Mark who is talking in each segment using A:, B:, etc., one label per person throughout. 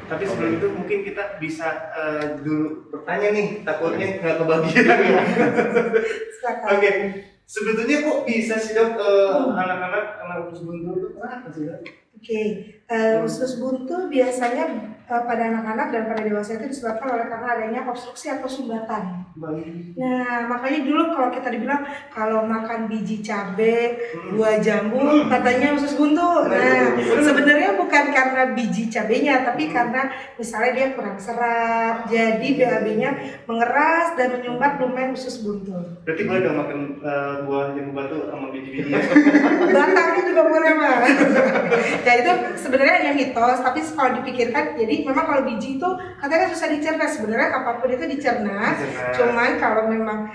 A: Tapi sebelum itu mungkin kita bisa dulu bertanya nih, takutnya nggak kebagian. Oke, sebetulnya kok bisa sih dok anak-anak kena usus buntu itu kenapa sih dok?
B: Oke, usus buntu biasanya pada anak-anak dan pada dewasa itu disebabkan oleh karena adanya obstruksi atau sumbatan. Nah, makanya dulu kalau kita dibilang kalau makan biji cabe, buah jambu, katanya usus buntu. Nah, sebenarnya bukan karena biji cabenya, tapi karena misalnya dia kurang serat, jadi BAB-nya mengeras dan menyumbat lumen usus buntu.
A: Berarti boleh dong makan buah jambu batu sama biji-bijinya?
B: Batangnya juga boleh, Mas. Ya itu sebenarnya hanya mitos, tapi kalau dipikirkan, jadi memang kalau biji itu katanya susah dicerna. Sebenarnya apapun itu dicerna. Cuman kalau memang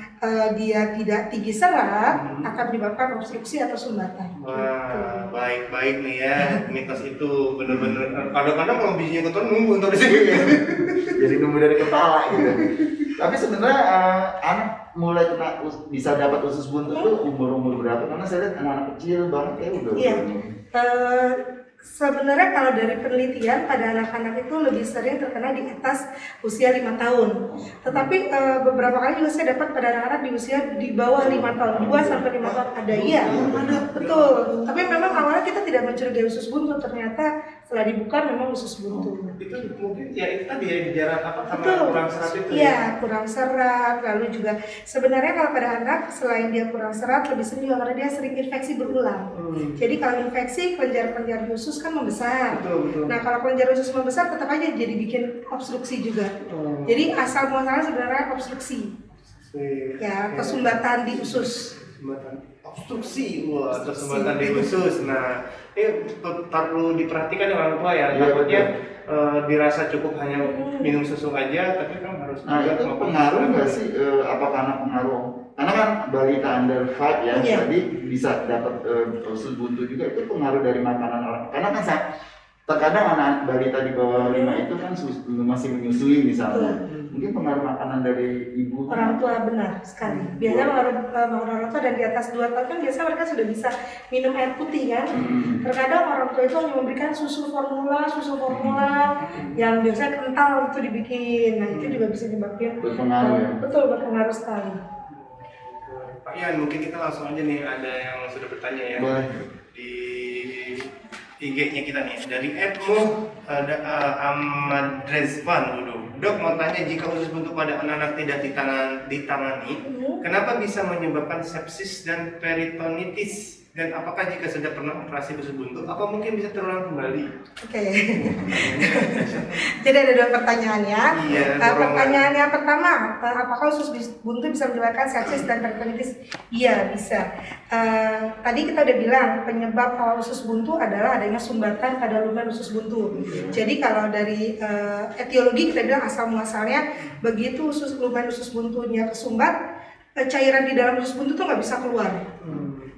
B: dia tidak tinggi serat akan menyebabkan obstruksi atau sumbatan.
A: Wah, baik-baik nih ya, mitos itu bener-bener. Kadang-kadang kalau bijinya kotor nunggu untuk di sini.
C: Jadi nunggu dari kepala gitu. Tapi sebenarnya anak mulai bisa dapat usus buntu itu umur berapa? Karena saya lihat anak-anak kecil banget ya udah.
B: Iya. Sebenarnya kalau dari penelitian pada anak-anak itu lebih sering terkena di atas usia 5 tahun. Tetapi beberapa kali juga saya dapat pada anak-anak di usia di bawah 5 tahun, 2 sampai 5 tahun ada, iya, ada, betul. Tapi memang awalnya kita tidak mencurigai usus buntu, ternyata setelah dibuka memang usus buntu.
A: Itu mungkin ya itu tadi ya dijarang apa karena
B: Betul.
A: kurang serat itu
B: ya? Kurang serat, lalu juga sebenarnya kalau pada anak selain dia kurang serat lebih sering juga karena dia sering infeksi berulang. Jadi kalau infeksi kelenjar-kelenjar usus kan membesar.
A: Betul.
B: Nah kalau kelenjar usus membesar tetap aja jadi bikin obstruksi juga. Jadi asal muasalnya sebenarnya obstruksi. Ya, kesumbatan di usus.
A: Obstruksi, wah, kesumbatan di usus. Nah, ini perlu diperhatikan ya orang tua ya. Takutnya dirasa cukup hanya minum susu aja, tapi kan harus.
C: Nah itu pengaruh nggak sih? Apakah karena pengaruh? Karena kan balita under 5 ya, tadi bisa dapat usus buntu juga, itu pengaruh dari makanan orang. Karena kan terkadang anak balita di bawah 5 itu kan masih menyusui misalnya. Mungkin pengaruh makanan dari ibu.
B: Orang tua benar sekali. Biasanya orang tua dan di atas 2 tahun kan biasa mereka sudah bisa minum air putih kan. Terkadang orang tua itu hanya memberikan susu formula yang biasanya kental itu dibikin. Nah itu juga bisa menyebabkan
C: berpengaruh ya.
B: Betul, berpengaruh sekali.
A: Pak Ian, mungkin kita langsung aja nih, ada yang sudah bertanya ya.
C: Boleh.
A: Di IG-nya kita nih, dari Edmo ada Ahmad Rezvan. Dok, mau tanya, jika usus buntu pada anak-anak tidak ditangani, kenapa bisa menyebabkan sepsis dan peritonitis? Dan apakah jika sudah pernah operasi usus buntu, apa mungkin bisa terulang kembali?
B: Oke. Jadi ada 2 pertanyaan ya. Pertanyaan yang pertama, apakah usus buntu bisa menyebabkan sepsis dan peritonitis? Iya, bisa. Tadi kita udah bilang penyebab awal usus buntu adalah adanya sumbatan pada lumen usus buntu. Jadi kalau dari etiologi kita bilang asal muasalnya begitu lumen usus buntunya kesumbat, cairan di dalam usus buntu tuh nggak bisa keluar.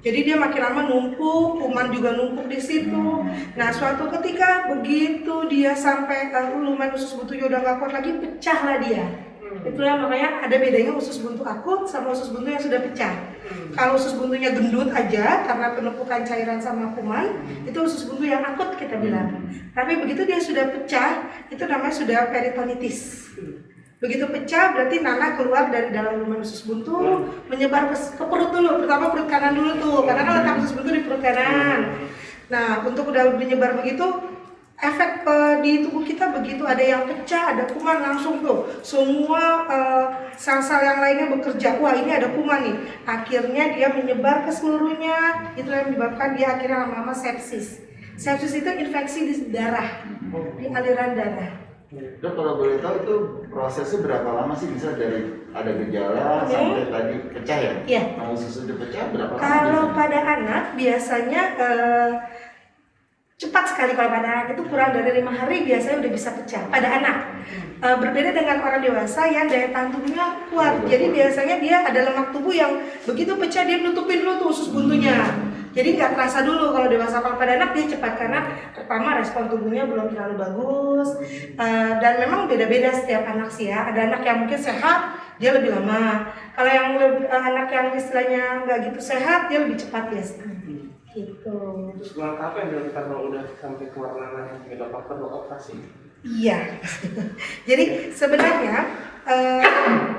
B: Jadi dia makin lama numpuk, kuman juga numpuk di situ. Nah suatu ketika begitu dia sampai lumen usus buntunya udah nggak kuat lagi, pecahlah dia. Itulah makanya ada bedanya usus buntu akut sama usus buntu yang sudah pecah. Kalau usus buntunya gendut aja karena penumpukan cairan sama kuman, itu usus buntu yang akut kita bilang. Tapi begitu dia sudah pecah, itu namanya sudah peritonitis. Begitu pecah berarti nanah keluar dari dalam lumen usus buntu, menyebar ke perut dulu, pertama perut kanan dulu tuh, karena kan letak usus buntu di perut kanan. Nah untuk udah menyebar begitu, efek di tubuh kita begitu ada yang pecah, ada kuman langsung tuh, semua sel-sel yang lainnya bekerja, wah ini ada kuman nih, akhirnya dia menyebar ke seluruhnya, itu yang menyebabkan dia akhirnya lama-lama sepsis. Sepsis itu infeksi di darah, di aliran darah.
C: Dok, kalau boleh tahu itu prosesnya berapa lama sih, bisa dari ada gejala sampai tadi pecah ya?
B: Iya.
C: Kalau usus sudah pecah berapa lama?
B: Kalau pada anak biasanya cepat sekali, kalau pada anak itu kurang dari 5 hari biasanya udah bisa pecah pada anak. Berbeda dengan orang dewasa yang daya tahan tubuhnya kuat. Jadi biasanya dia ada lemak tubuh yang begitu pecah dia nutupin dulu tuh usus buntunya. Jadi nggak terasa dulu kalau dewasa. Kalau pada anak dia cepat karena pertama respon tubuhnya belum terlalu bagus, dan memang beda-beda setiap anak sih ya. Ada anak yang mungkin sehat dia lebih lama. Kalau yang anak yang istilahnya nggak gitu sehat dia lebih cepat biasanya. Gitu.
A: Terus langkah apa yang dilakukan kalau udah sampai keluar nanah, nggak apa-apa perlu operasi?
B: Iya. Jadi sebenarnya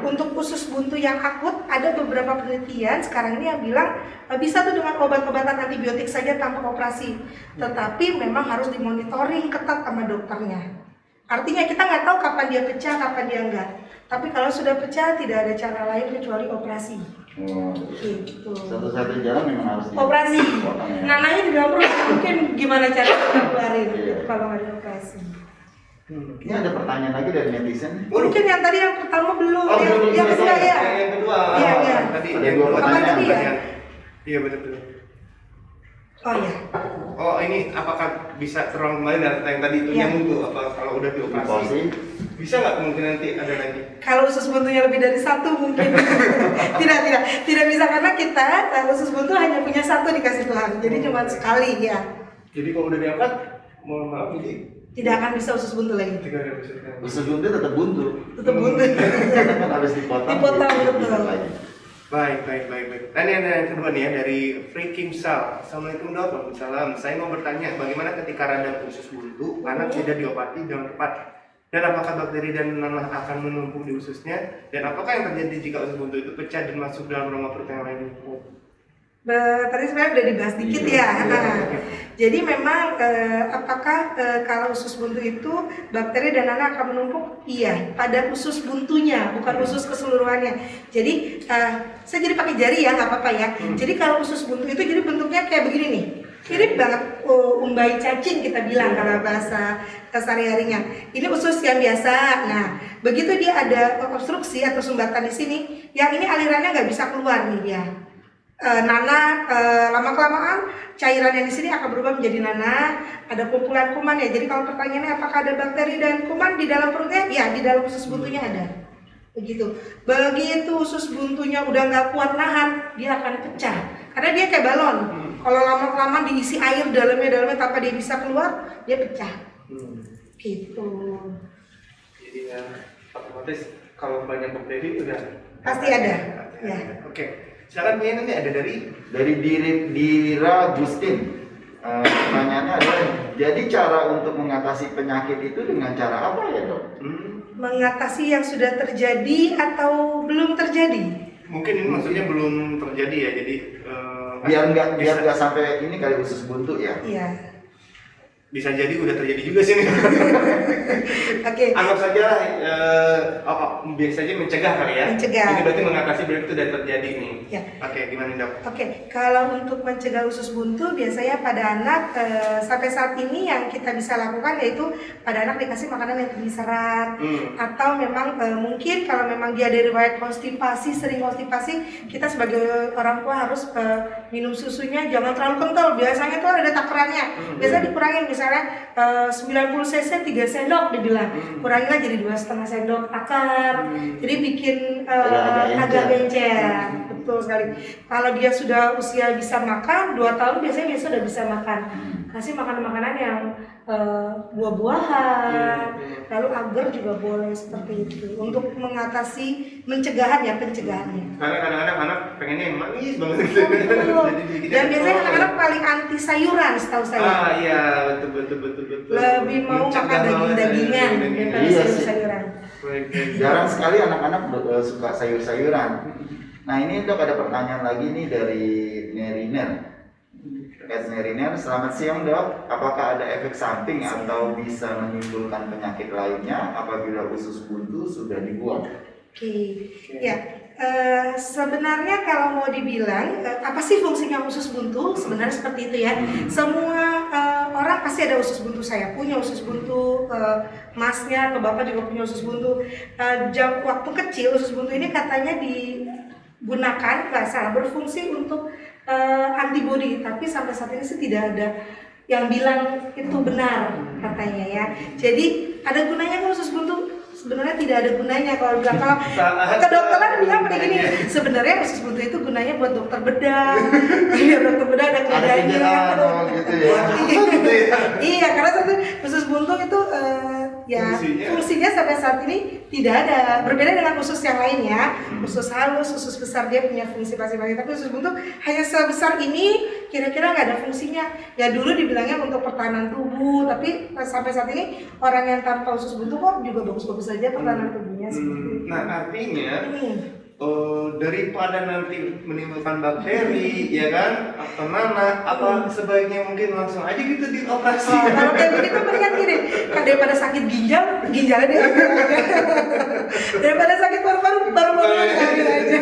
B: untuk usus buntu yang akut ada beberapa penelitian sekarang ini yang bilang bisa tuh dengan obat-obatan antibiotik saja tanpa operasi. Tetapi memang harus dimonitoring ketat sama dokternya. Artinya kita nggak tahu kapan dia pecah, kapan dia enggak. Tapi kalau sudah pecah tidak ada cara lain kecuali operasi.
C: Oh,
B: Gitu.
C: satu-satunya jalan memang harus
B: Operasi.
C: dipotong ya.
B: Nananya di dalam perut mungkin gimana cara kita keluarin
C: Iya.
B: kalau nggak ada operasi.
C: Ini ada pertanyaan lagi dari netizen.
B: Mungkin yang tadi yang pertama belum,
C: Oh, belum
B: yang
C: selesai.
B: kedua ya.
A: Yang kedua,
B: Iya, iya.
A: tadi
C: Ada
A: yang
C: dua
A: kedua
C: pertanyaan
B: tadi ya?
A: Iya betul.
B: Oh ya.
A: Oh ini apakah bisa terulang kembali data yang tadi itu
B: Iya.
A: nyambung tuh apa kalau udah dioperasi?
C: Operasi.
A: Bisa nggak mungkin nanti ada lagi?
B: Kalau usus buntunya lebih dari satu mungkin tidak bisa karena kita usus buntu hanya punya satu dikasih Tuhan, jadi cuma sekali ya.
A: Jadi kalau udah diangkat, mohon maaf jadi
B: Tidak akan bisa usus buntu lagi.
A: tidak ada maksudnya.
C: Usus buntu tetap buntu.
B: Tetap buntu.
C: Kan harus dipotong.
B: Dipotong,
C: jadi
B: betul.
C: bisa lagi.
A: Baik. Nah, ini ada yang kedua nih ya dari Freaking Sal. Assalamualaikum dok, waalaikumsalam. Saya mau bertanya, bagaimana ketika radang usus buntu, anak tidak diobati dengan tepat? Dan apakah bakteri dan nanah akan menumpuk di ususnya? Dan apakah yang terjadi jika usus buntu itu pecah dan masuk dalam rongga perut yang lain?
B: Tadi sebenarnya udah dibahas dikit ya.
C: Iya.
B: Nah, jadi memang apakah kalau usus buntu itu bakteri dan nanah akan menumpuk? Iya, pada usus buntunya, bukan usus keseluruhannya. Jadi saya jadi pakai jari ya, nggak apa-apa ya. Jadi kalau usus buntu itu jadi bentuknya kayak begini nih. Mirip banget umbai cacing kita bilang kalau bahasa sehari-harinya. Ini usus yang biasa. Nah, begitu dia ada obstruksi atau sumbatan di sini, yang ini alirannya nggak bisa keluar nih dia. Nanah lama-kelamaan cairan yang di sini akan berubah menjadi nanah, ada kumpulan kuman ya. Jadi kalau pertanyaannya apakah ada bakteri dan kuman di dalam perutnya? Ya, di dalam usus buntunya ada. Begitu usus buntunya udah nggak kuat nahan, dia akan pecah. Karena dia kayak balon. Kalau lama-kelamaan diisi air dalamnya tanpa dia bisa keluar, dia pecah. Gitu.
A: Jadi ya otomatis kalau banyak bakteri udah
B: Pasti ada. Ya.
A: Oke. Silakan punya nanti ada dari
C: Dira Gustin. Pertanyaannya adalah, jadi cara untuk mengatasi penyakit itu dengan cara apa ya dok?
B: Mengatasi yang sudah terjadi atau belum terjadi?
A: Mungkin ini maksudnya belum terjadi ya, jadi
C: biar nggak sampai ini kali usus buntu ya.
B: Iya.
A: Bisa jadi udah terjadi juga sih nih.
B: Oke.
A: Anggap saja biasanya mencegah kali ya.
B: Mencegah.
A: Ini berarti mengatasi berarti itu udah terjadi nih.
B: Ya.
A: Oke, gimana dok?
B: Oke, kalau untuk mencegah usus buntu biasanya pada anak sampai saat ini yang kita bisa lakukan yaitu pada anak dikasih makanan yang tinggi serat atau memang mungkin kalau memang dia ada riwayat konstipasi, sering konstipasi, kita sebagai orang tua harus minum susunya jangan terlalu kental. Biasanya tuh ada takarannya. Biasanya dikurangin misalnya 90 cc 3 sendok dibilang. Kurangilah jadi 2,5 sendok takar. Jadi bikin agak encer. Betul sekali. Kalau dia sudah usia bisa makan 2 tahun biasanya dia sudah bisa makan. Kasih makanan-makanan yang buah-buahan, lalu agar juga boleh seperti itu untuk mengatasi pencegahannya.
A: Karena kadang-kadang anak pengennya yang manis banget gitu.
B: Dan biasanya anak-anak paling anti sayuran setahu saya.
A: Iya, betul.
B: Lebih mau makan daging-dagingan daripada
C: Iya sih.
B: sayur-sayuran.
C: Jarang sekali anak-anak suka sayur-sayuran. Nah ini dok ada pertanyaan lagi nih dari Neriner. Neriner, selamat siang dok. Apakah ada efek samping atau bisa menimbulkan penyakit lainnya apabila usus buntu sudah dibuang?
B: Oke. Ya. Sebenarnya kalau mau dibilang apa sih fungsinya usus buntu? Sebenarnya seperti itu ya. Semua orang pasti ada usus buntu. Saya punya usus buntu, masnya atau bapak juga punya usus buntu. Waktu kecil usus buntu ini katanya digunakan berfungsi untuk antibody, tapi sampai saat ini sih tidak ada yang bilang itu benar katanya ya. Jadi ada gunanya kalau usus buntu? Sebenarnya tidak ada gunanya kalau bilang. Kalau kedokteran bilang pada gini, sebenarnya usus buntu itu gunanya buat dokter bedah. Biar dokter bedah ada kerjanya.
C: Gitu ya.
B: Iya, karena satu usus buntu itu fungsinya sampai saat ini tidak ada. Berbeda dengan usus yang lainnya. Usus halus, usus besar dia punya fungsi masing-masing. Tapi usus buntu hanya sebesar ini, kira-kira nggak ada fungsinya. Ya dulu dibilangnya untuk pertahanan tubuh, tapi sampai saat ini orang yang tanpa usus buntu kok juga bagus-bagus saja pertahanan tubuhnya.
A: Nah artinya daripada nanti menimbulkan bakteri, ya kan, atau nanah, apa sebaiknya mungkin langsung aja gitu dioperasi.
B: Kalau kayak begitu mendingan gini, kan daripada sakit ginjalnya diambil aja. Daripada sakit paru-paru, paru-parunya diambil aja.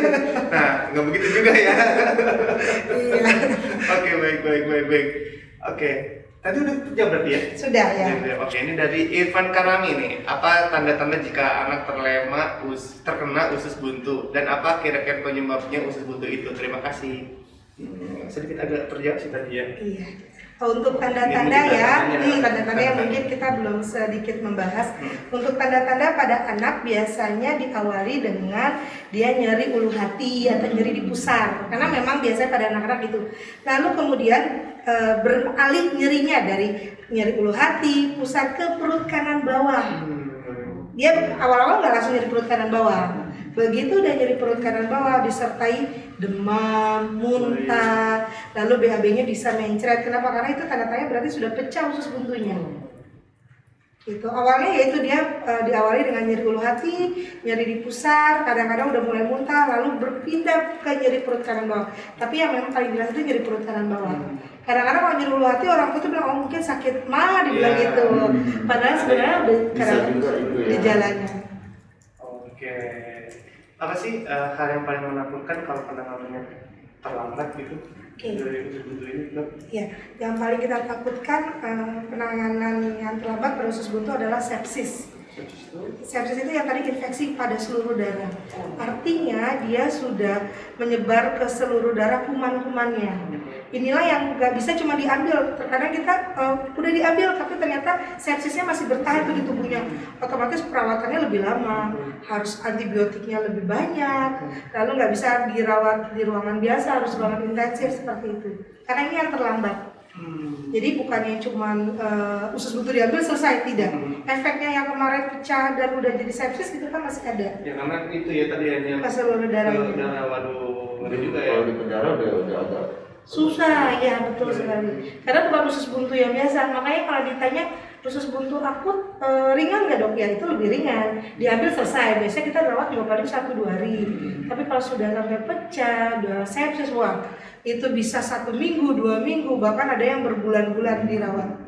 A: Nah, nggak begitu juga ya.
B: Iya.
A: Oke, baik. Oke, tadi udah jawab berarti ya?
B: Sudah ya.
A: Oke, ini dari Irfan Karami nih. Apa tanda-tanda jika anak terkena usus buntu dan apa kira-kira penyebabnya usus buntu itu? Terima kasih. Sedikit agak terjawab sih tadi ya.
B: Iya. Untuk tanda-tanda ya, tanda-tanda yang mungkin kita belum sedikit membahas. Untuk tanda-tanda pada anak biasanya diawali dengan dia nyeri ulu hati atau nyeri di pusar, karena memang biasanya pada anak-anak itu. Lalu kemudian beralih nyerinya dari nyeri ulu hati, pusar ke perut kanan bawah. Dia awal-awal nggak langsung nyeri perut kanan bawah. Begitu udah nyeri perut kanan bawah disertai demam, muntah, lalu BAB-nya bisa mencret. Kenapa? Karena itu tanda-tandanya berarti sudah pecah usus buntunya. Gitu. Awalnya yaitu dia diawali dengan nyeri ulu hati, nyeri di pusar, kadang-kadang udah mulai muntah, lalu berpindah ke nyeri perut kanan bawah. Tapi yang memang paling jelas itu nyeri perut kanan bawah. Kadang-kadang kalau nyeri ulu hati orang tua tuh bilang, oh mungkin sakit mah, dibilang gitu. Padahal sebenarnya
C: bisa juga itu ya.
B: gejalanya.
A: Oke. Apa sih hal yang paling menakutkan kalau penanganannya terlambat gitu? Dari usus buntu ini, Dok?
B: Ya, yang paling kita takutkan penanganan yang terlambat pada usus buntu adalah sepsis. Sepsis itu yang tadi infeksi pada seluruh darah. Artinya dia sudah menyebar ke seluruh darah kuman-kumannya. Inilah yang nggak bisa cuma diambil. Terkadang kita udah diambil tapi ternyata sepsisnya masih bertahan tuh di tubuhnya. Otomatis perawatannya lebih lama, harus antibiotiknya lebih banyak. Lalu nggak bisa dirawat di ruangan biasa, harus ruangan intensif seperti itu. Karena ini yang terlambat. Jadi bukannya cuma usus buntu diambil selesai, tidak. Efeknya yang kemarin pecah dan udah jadi sepsis itu kan masih ada.
A: Ya karena itu ya tadi hanya
B: ke seluruh darah.
A: Waduh, ngeri juga ya.
C: Kalau di penjara udah agak
B: susah, ya betul sekali. Karena bukan usus buntu yang biasa, makanya kalau ditanya usus buntu akut ringan nggak dok? Ya itu lebih ringan, diambil selesai. Biasanya kita rawat juga paling 1-2 hari. Tapi kalau sudah sampai pecah, udah sepsis, wah itu bisa 1 minggu, 2 minggu, bahkan ada yang berbulan-bulan dirawat.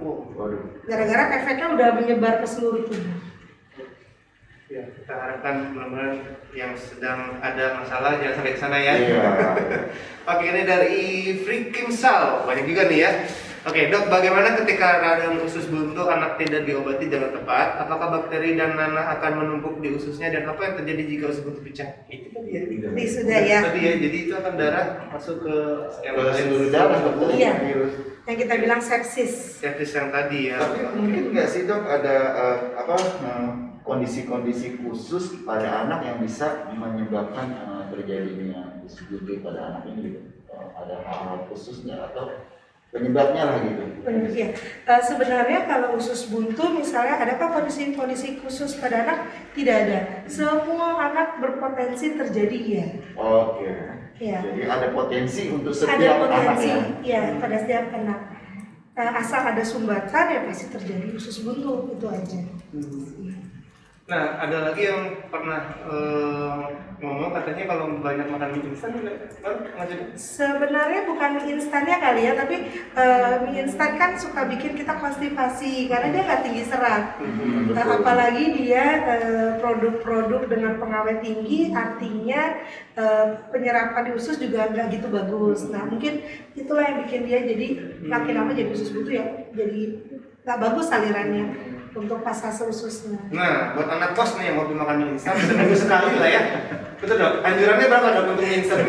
B: Gara-gara efeknya udah menyebar ke seluruh tubuh.
A: Ya, kita harapkan mudah-mudahan yang sedang ada masalah jangan sampai ke sana ya.
C: Iya.
A: Oke, ini dari Free Kimsal, banyak juga nih ya. Oke dok, bagaimana ketika radang usus buntu anak tidak diobati dengan tepat? Apakah bakteri dan nanah akan menumpuk di ususnya dan apa yang terjadi jika usus buntu pecah? Itu tadi ya.
B: Ini sudah ya.
A: Tadi ya, jadi itu akan darah masuk ke
C: seluruh darah betul.
B: Iya.
C: Virus.
B: Yang kita bilang sepsis.
A: Sepsis yang tadi ya.
C: Tapi mungkin nggak sih dok ada kondisi-kondisi khusus pada anak yang bisa menyebabkan terjadinya usus buntu pada anak ini? Ada hal-hal khususnya atau penyebabnya lah gitu?
B: Ya. Sebenarnya kalau usus buntu misalnya adakah kondisi-kondisi khusus pada anak? Tidak ada. Semua anak berpotensi terjadi ya.
C: Oke.
B: Ya.
C: Jadi ada potensi untuk
B: Ada
C: setiap anak
B: potensi
C: ya.
B: ya pada setiap anak. Asal ada sumbatan ya pasti terjadi usus buntu, itu aja.
A: Nah, ada lagi yang pernah ngomong katanya kalau banyak makan mie instan
B: Sebenarnya bukan mie instannya kali ya, tapi mie instan kan suka bikin kita konstipasi karena dia nggak tinggi serat. Apalagi dia produk-produk dengan pengawet tinggi, artinya penyerapan di usus juga nggak gitu bagus. Nah mungkin itulah yang bikin dia jadi makin lama jadi usus buntu ya, jadi nggak bagus alirannya untuk pasase ususnya.
A: Nah, buat anak kos nih yang hobi makan mie instan, seminggu sekali lah ya. Betul dok, anjurannya berapa dok untuk mie instan?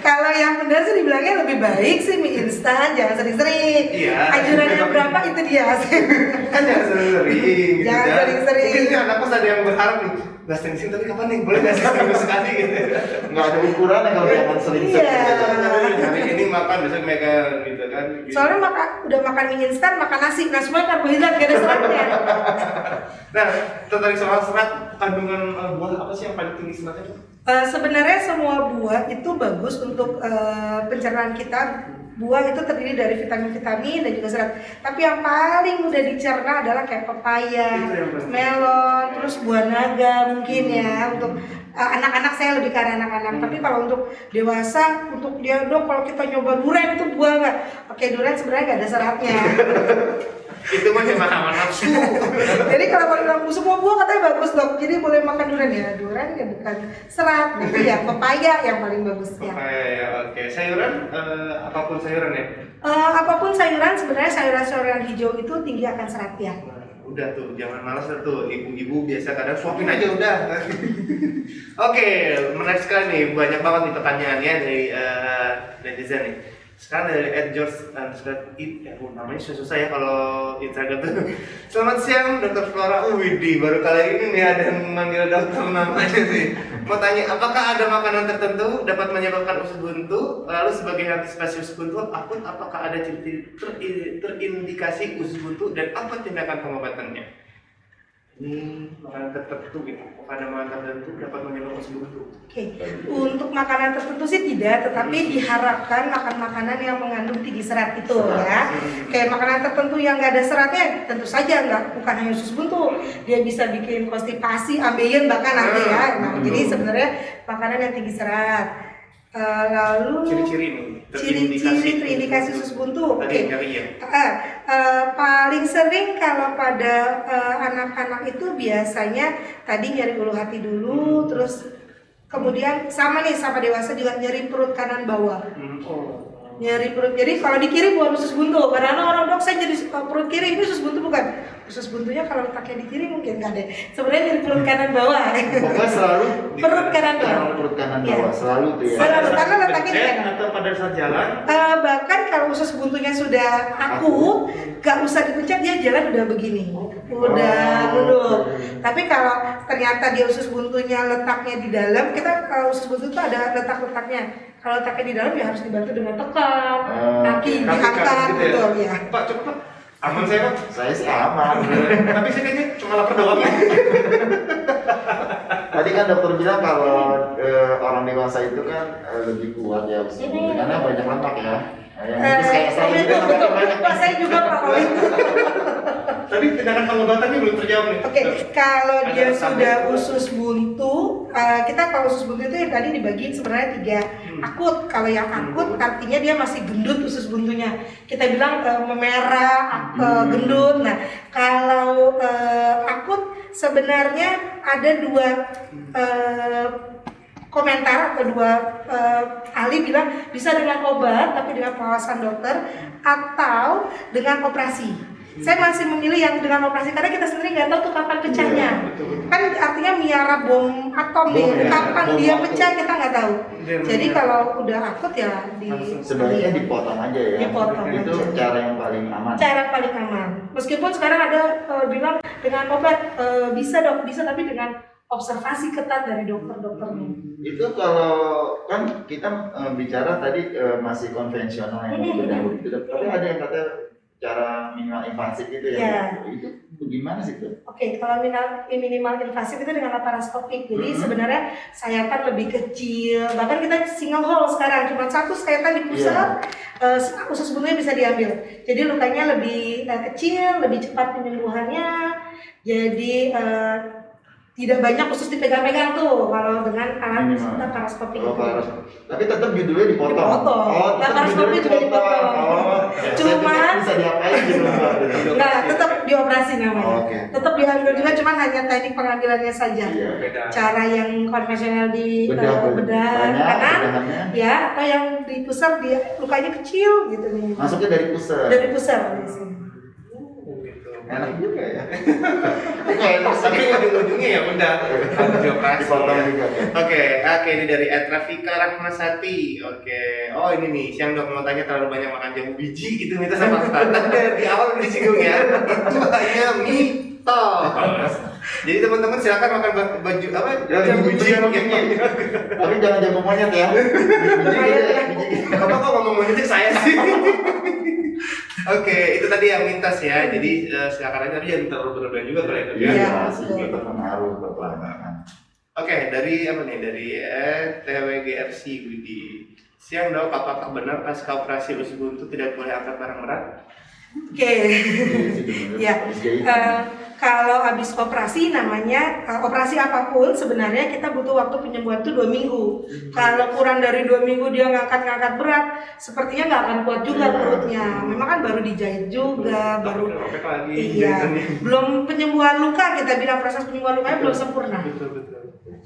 B: Kalau yang benar sih dibilangnya lebih baik sih mie instan, jangan sering-sering.
A: Iya.
B: Anjurannya berapa itu dia.
A: Kan jangan sering-sering gitu.
B: Jangan sering-sering.
A: Mungkin nih anak kos ada yang berharap nih, nggak sering-sering tapi kapan nih? Boleh nggak sih seminggu sekali gitu?
C: Nggak ada ukurannya kalau jangan sering-sering.
B: Iya.
A: Hari ini makan, besok makan gitu kan. Gitu.
B: Soalnya udah makan mie instan, makan nasi, nah semua karbohidrat gak ada seratnya.
A: Nah, tertarik soal serat, kandungan buah apa sih yang paling tinggi seratnya?
B: Sebenarnya semua buah itu bagus untuk pencernaan kita, buah itu terdiri dari vitamin-vitamin dan juga serat. Tapi yang paling mudah dicerna adalah kayak pepaya, melon, terus buah naga mungkin ya untuk anak-anak. Saya lebih ke arah anak-anak. Tapi kalau untuk dewasa, untuk dia dok kalau kita nyoba durian itu buah nggak? Oke, durian sebenarnya nggak ada seratnya.
A: Itu mah cuma hawa nafsu.
B: Jadi kalau bilang semua buah katanya bagus dok, jadi boleh makan durian ya. Durian ya bukan serat, tapi ya pepaya yang paling bagus ya.
A: Ya, oke. Sayuran, apapun sayuran ya?
B: Apapun sayuran, sebenarnya sayuran-sayuran hijau itu tinggi akan serat ya.
A: Nah, udah tuh, jangan malas tuh. Ibu-ibu biasa kadang suapin aja udah. Oke, menarik sekali nih. Banyak banget nih pertanyaannya dari netizen nih. Sekarang dari George namanya susah ya kalau Instagram tuh. Selamat siang Dr. Flora. Widih, baru kali ini nih ada yang manggil dokter namanya sih. Mau tanya, apakah ada makanan tertentu dapat menyebabkan usus buntu? Lalu sebagai antisipasi usus buntu akut, apakah ada terindikasi usus buntu dan apa tindakan pengobatannya? Ini makanan tertentu gitu, makanan tertentu dapat menyebabkan usus buntu.
B: Oke, untuk makanan tertentu sih tidak, tetapi diharapkan makan makanan yang mengandung tinggi serat itu ya. Kayak makanan tertentu yang nggak ada seratnya, tentu saja bukan hanya usus buntu, dia bisa bikin konstipasi, ambeien bahkan nanti ya. Nah, jadi sebenarnya makanan yang tinggi serat. Lalu
A: Ciri-ciri
B: terindikasi usus buntu. Oke.
A: Ya.
B: Paling sering kalau pada anak-anak itu biasanya tadi nyeri ulu hati dulu, terus kemudian sama dewasa juga nyeri perut kanan bawah. Nyeri perut. Jadi kalau di kiri bukan usus buntu. Karena orang dok saya jadi perut kiri, ini usus buntu bukan. Usus buntunya kalau letaknya di kiri mungkin nggak deh. Sebenarnya nyeri perut kanan bawah.
C: Pokoknya selalu
B: perut kanan bawah.
C: Perut kanan bawah selalu tuh ya.
B: Selalu karena letaknya di kanan.
A: Atau pada saat jalan.
B: Bahkan kalau usus buntunya sudah akut, nggak usah dipencet, dia jalan udah begini, udah nunduk. Tapi kalau ternyata dia usus buntunya letaknya di dalam, kita kalau usus buntu itu ada letak-letaknya. Kalau letaknya di dalam ya harus dibantu dengan tekan, kaki diangkat gitu ya.
A: Pak, coba Pak. Aman saya Pak?
C: Saya sih aman.
A: Tapi saya kayaknya cuma lapar doang.
C: Tadi kan dokter bilang kalau orang dewasa itu kan lebih kuat ya usus buntu karena banyak lemak ya. Yang kayak saya juga
B: betul, Pak, saya juga Pak kalau itu.
A: Tapi tindakan pengobatannya belum terjawab nih.
B: Oke, kalau dia sudah usus buntu, kita kalau usus buntu itu yang tadi dibagi sebenarnya 3. Akut, kalau yang akut artinya dia masih gendut usus buntunya. Kita bilang memerah, gendut. Nah, kalau akut sebenarnya ada 2 komentar atau 2 ahli bilang bisa dengan obat tapi dengan pengawasan dokter atau dengan operasi. Saya masih memilih yang dengan operasi karena kita sendiri nggak tahu tuh kapan pecahnya. Kan artinya miara bom atom nih, kapan dia pecah kita nggak tahu. Jadi kalau udah akut ya
C: sebaiknya dipotong aja ya.
B: Dipotong
C: itu
B: aja.
C: Cara yang paling aman.
B: Cara paling aman. Meskipun sekarang ada bilang dengan obat bisa dok, bisa tapi dengan observasi ketat dari dokter-dokternya.
C: Itu kalau kan kita bicara tadi masih konvensional yang bedah gitu, tapi ada yang kata cara minimal invasif itu ya. Itu bagaimana sih tuh?
B: Oke, kalau minimal invasif itu dengan laparoskopik. Jadi sebenarnya sayatan lebih kecil. Bahkan kita single hole sekarang cuma 1 sayatan di pusat, usus buntunya bisa diambil. Jadi lukanya lebih kecil, lebih cepat penyembuhannya. Jadi tidak banyak usus dipegang-pegang tuh kalau dengan alat laparoskopik.
C: Tapi tetap judulnya dipotong.
B: Laparoskopik juga dipotong. Cuman
C: bisa diapain gitu?
B: Enggak, tetap dioperasi namanya. Tetap diambil juga, cuman hanya teknik pengambilannya saja. Cara yang konvensional di bedah kanan, ya, atau yang di pusat dia lukanya kecil gitu nih.
C: Masuknya dari pusat.
B: Dari pusat.
C: Enak juga ya.
A: Tapi ujung-ujungnya ya udah harus dioperasi. Oke, ini dari Rafika Rahmasati. Oke, oh ini nih, siang dok mau tanya terlalu banyak makan jamu biji gitu minta sama Pak. Di awal disinggung ya. Itu hanya mitos. Jadi teman-teman silakan makan baju apa? Jamu biji yang
C: tapi jangan jamu monyet ya. Biji.
A: Apa kok ngomong monyet saya sih? Oke, itu tadi yang mitos ya. Jadi silakan aja, tapi jangan terlalu berlebihan juga kalau itu ya.
C: Iya, sih berpengaruh berpelanggaran.
A: Oke, dari apa nih? Dari TWGRC Widi. Siang Dok, apakah benar pasca operasi usus buntu tidak boleh angkat barang berat?
B: Oke, ya. Kalau habis operasi namanya operasi apapun sebenarnya kita butuh waktu penyembuhan itu 2 minggu. Kalau kurang dari 2 minggu dia ngangkat-ngangkat berat, sepertinya nggak akan kuat juga perutnya. Memang kan baru dijahit juga, baru iya, belum penyembuhan luka, kita bilang proses penyembuhan lukanya belum sempurna.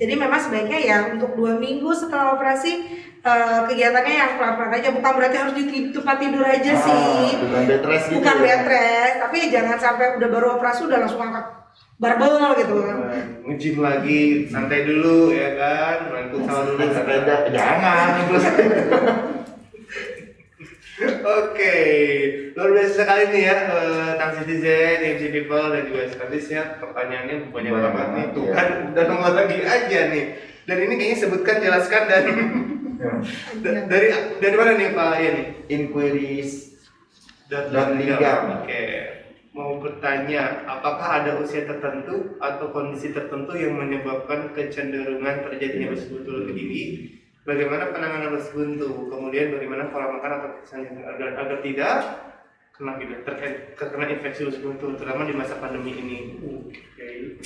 B: Jadi memang sebaiknya ya untuk 2 minggu setelah operasi kegiatannya yang pelan-pelan aja, bukan berarti harus di tempat tidur aja sih.
C: Bukan bed rest gitu.
B: Bukan bed rest, tapi jangan sampai udah baru operasi udah langsung angkat barbel gitu.
A: Nge-gym lagi, santai dulu ya kan, main futsal dulu.
C: Sepeda, jangan.
A: Oke, luar biasa sekali nih ya, Tang Citizen, MC People dan juga Statis ya. Pertanyaannya banyak banget nih, tuh kan udah nomor lagi aja nih. Dan ini kayaknya sebutkan, jelaskan dan dari mana nih Pak Ian nih?
C: Inquiries
A: Dan
C: Liga.
A: Oke, mau bertanya, apakah ada usia tertentu atau kondisi tertentu yang menyebabkan kecenderungan terjadinya usus buntu lebih tinggi? Bagaimana penanganan usus buntu? Kemudian bagaimana pola makan atau kebiasaan agar tidak terkena infeksi usus buntu, terutama di masa pandemi ini? Oke,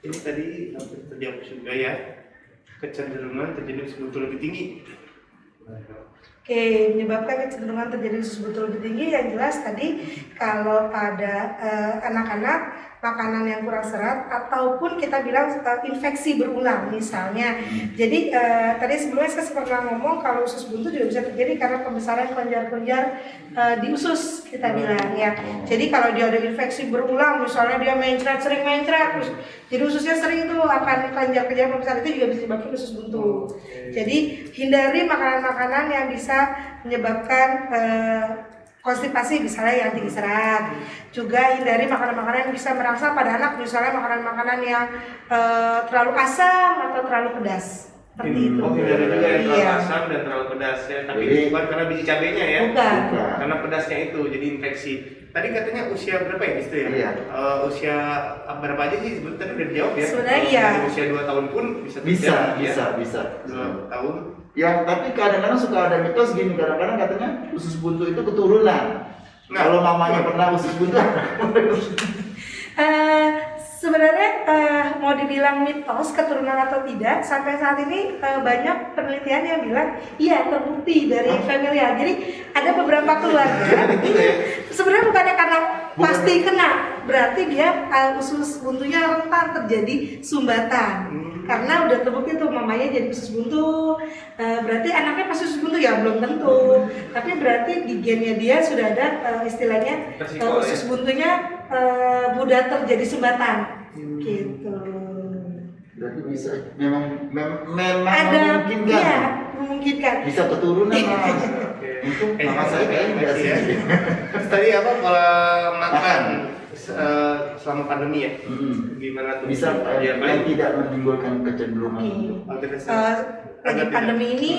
A: ini tadi hampir terjawab juga ya. Kecenderungan terjadi usus buntu lebih tinggi.
B: Oke, menyebabkan kecenderungan terjadi usus buntu lebih tinggi yang jelas tadi kalau pada anak-anak makanan yang kurang serat ataupun kita bilang infeksi berulang misalnya. Jadi tadi sebelumnya saya pernah ngomong kalau usus buntu juga bisa terjadi karena pembesaran kelenjar-kelenjar di usus kita bilang ya. Jadi kalau dia ada infeksi berulang, misalnya dia sering mencret, terus jadi ususnya sering itu akan kelenjar-kelenjar pembesar itu juga bisa menyebabkan usus buntu. Jadi hindari makanan-makanan yang bisa menyebabkan konstipasi misalnya yang tinggi serat. Juga hindari makanan-makanan yang bisa merangsang pada anak, misalnya makanan-makanan yang terlalu asam atau terlalu pedas. Seperti itu.
A: Oh, hindari juga yang terlalu asam dan terlalu pedas ya. Tapi bukan karena biji cabenya ya.
B: Bukan.
A: Karena pedasnya itu jadi infeksi. Tadi katanya usia berapa ya itu ya?
C: Iya.
A: Usia berapa aja sih? Sebetulnya tadi udah dijawab ya.
B: Sebenarnya iya.
A: Dari usia 2 tahun pun bisa terjadi,
C: Bisa.
A: 2 tahun.
C: Ya, tapi kadang-kadang suka ada mitos gini, kadang-kadang katanya usus buntu itu keturunan.
A: Nah,
C: kalau mamanya pernah usus buntu.
B: Sebenarnya mau dibilang mitos keturunan atau tidak, sampai saat ini banyak penelitian yang bilang iya terbukti dari familial. Jadi ada beberapa keluarga sebenarnya bukannya karena pasti kena, berarti dia usus buntunya rentan terjadi sumbatan. Karena udah terbukti tuh mamanya jadi usus buntu, berarti anaknya pasti usus buntu ya belum tentu, tapi berarti di gennya dia sudah ada istilahnya usus buntunya mudah terjadi sumbatan, gitu.
C: Berarti bisa, memang
B: Ada,
C: memungkinkan.
B: iya, memungkinkan.
C: Bisa keturunan lah. Untuk mama saya kayaknya enggak sih.
A: Terus tadi apa pola makan selama pandemi ya? Gimana tuh?
C: Bisa yang tidak menimbulkan kecenderungan untuk
B: Lagi pandemi ini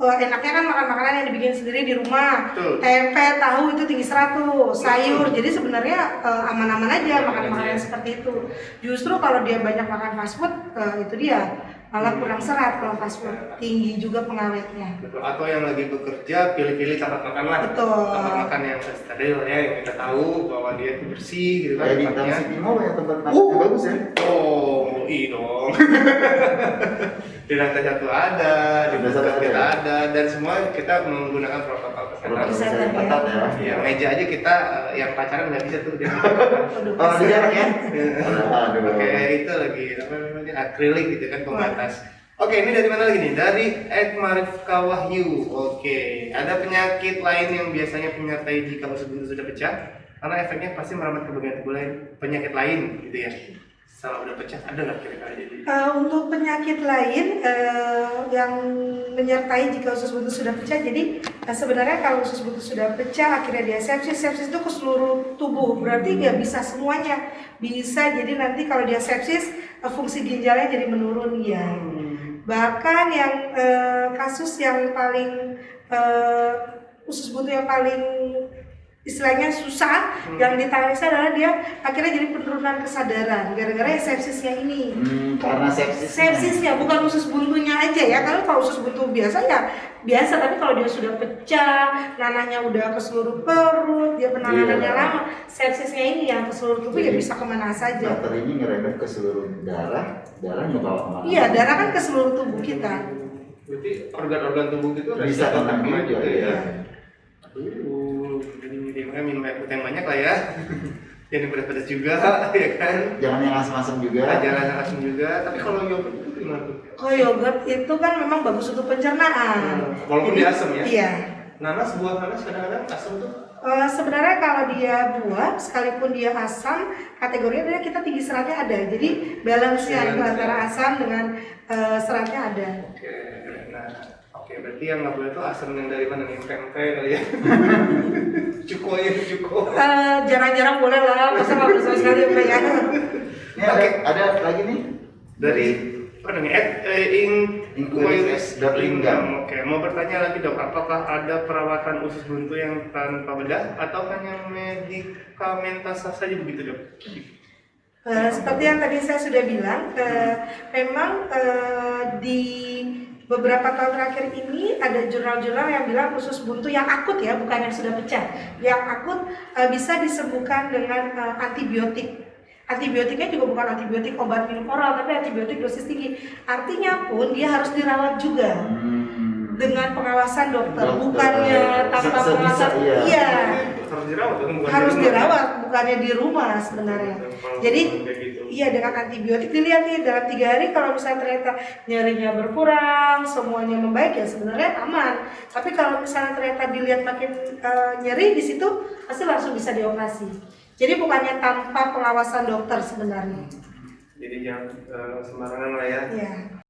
B: enaknya kan makan makanan yang dibikin sendiri di rumah.
A: Betul.
B: Tempe, tahu itu tinggi serat tuh, sayur. Jadi sebenarnya aman-aman aja makan makanan seperti itu. Justru kalau dia banyak makan fast food, itu dia malah kurang serat kalau fast food, tinggi juga pengawetnya.
A: Betul. Atau yang lagi bekerja pilih-pilih tempat makan lah.
B: Betul.
A: Tempat makan yang steril ya, yang kita tahu bahwa dia itu bersih gitu kan.
C: kayak di
A: tempatnya.
C: City Mall ya tempat makan bagus ya.
A: Oh, dong. Di lantai 1 ada, di pusat kita ada, dan semua kita menggunakan protokol kesehatan.
C: Kesehatan ketat ya.
A: Ya, meja aja kita yang pacaran nggak bisa tuh.
C: Oh, ada jarak ya? Aduh.
A: Oke, itu lagi apa namanya akrilik gitu kan pembatas. Oke, ini dari mana lagi nih? Dari Marifka Wahyu. Oke, ada penyakit lain yang biasanya menyertai jika usus buntu sudah pecah? Karena efeknya pasti merambat ke bagian tubuh lain, penyakit lain gitu ya. Setelah udah pecah, ada nggak kira-kira jadi?
B: Untuk penyakit lain yang menyertai jika usus buntu sudah pecah, jadi sebenarnya kalau usus buntu sudah pecah, akhirnya dia sepsis itu ke seluruh tubuh, berarti nggak bisa semuanya. Bisa jadi nanti kalau dia sepsis, fungsi ginjalnya jadi menurun ya. Bahkan yang kasus yang paling usus buntu yang paling istilahnya susah, yang ditangani adalah dia akhirnya jadi penurunan kesadaran gara-gara sepsisnya ini.
C: Karena
B: Sepsisnya bukan usus buntunya aja ya. Kalau usus buntu biasa ya biasa, tapi kalau dia sudah pecah, nanahnya udah ke seluruh perut, dia penanganannya lama, sepsisnya ini yang ke seluruh tubuh ya bisa kemana saja.
C: Dokter ini ngerembet ke seluruh darah ngebawa kemana?
B: Iya, darah kan ke seluruh tubuh kita.
A: Berarti organ-organ tubuh itu
C: Bisa kena juga ya.
A: Jadi makanya minum air putih yang banyak lah ya. Jangan pedas-pedas juga, ya kan?
C: Jangan yang asam-asam juga.
A: Jangan asam juga. Tapi kalau yogurt itu gimana tuh?
B: Kalau yogurt itu kan memang bagus untuk pencernaan.
A: Walaupun dia asam ya?
B: Iya.
A: Nanas, buah nanas kadang-kadang asam tuh.
B: Sebenarnya kalau dia buah, sekalipun dia asam, kategorinya dia kita tinggi seratnya ada. Jadi balance-nya itu antara asam dengan seratnya ada.
A: Oke, berarti yang nggak boleh tuh asam yang dari mana nih? Pempek kali ya? Cuko.
B: Jarang-jarang boleh lah, masa nggak bersama sekali ya.
C: Ini ada lagi nih
A: dari apa nih?
C: Inquiries.lingam.
A: Oke, mau bertanya lagi dok, apakah ada perawatan usus buntu yang tanpa bedah atau hanya medikamentasa saja begitu dok?
B: Seperti yang tadi saya sudah bilang, memang di beberapa tahun terakhir ini ada jurnal-jurnal yang bilang usus buntu yang akut ya, bukan yang sudah pecah. Yang akut bisa disembuhkan dengan antibiotik. Antibiotiknya juga bukan antibiotik obat minum oral, tapi antibiotik dosis tinggi. Artinya pun dia harus dirawat juga dengan pengawasan dokter, bukannya tanpa pengawasan. Iya. Harus dirawat, bukannya di rumah sebenarnya. Jadi iya, dengan antibiotik dilihat nih dalam 3 hari kalau misalnya ternyata nyerinya berkurang, semuanya membaik ya sebenarnya aman. Tapi kalau misalnya ternyata dilihat makin nyeri di situ, pasti langsung bisa dioperasi. Jadi bukannya tanpa pengawasan dokter sebenarnya.
A: Jadi jangan sembarangan lah ya.
B: Iya.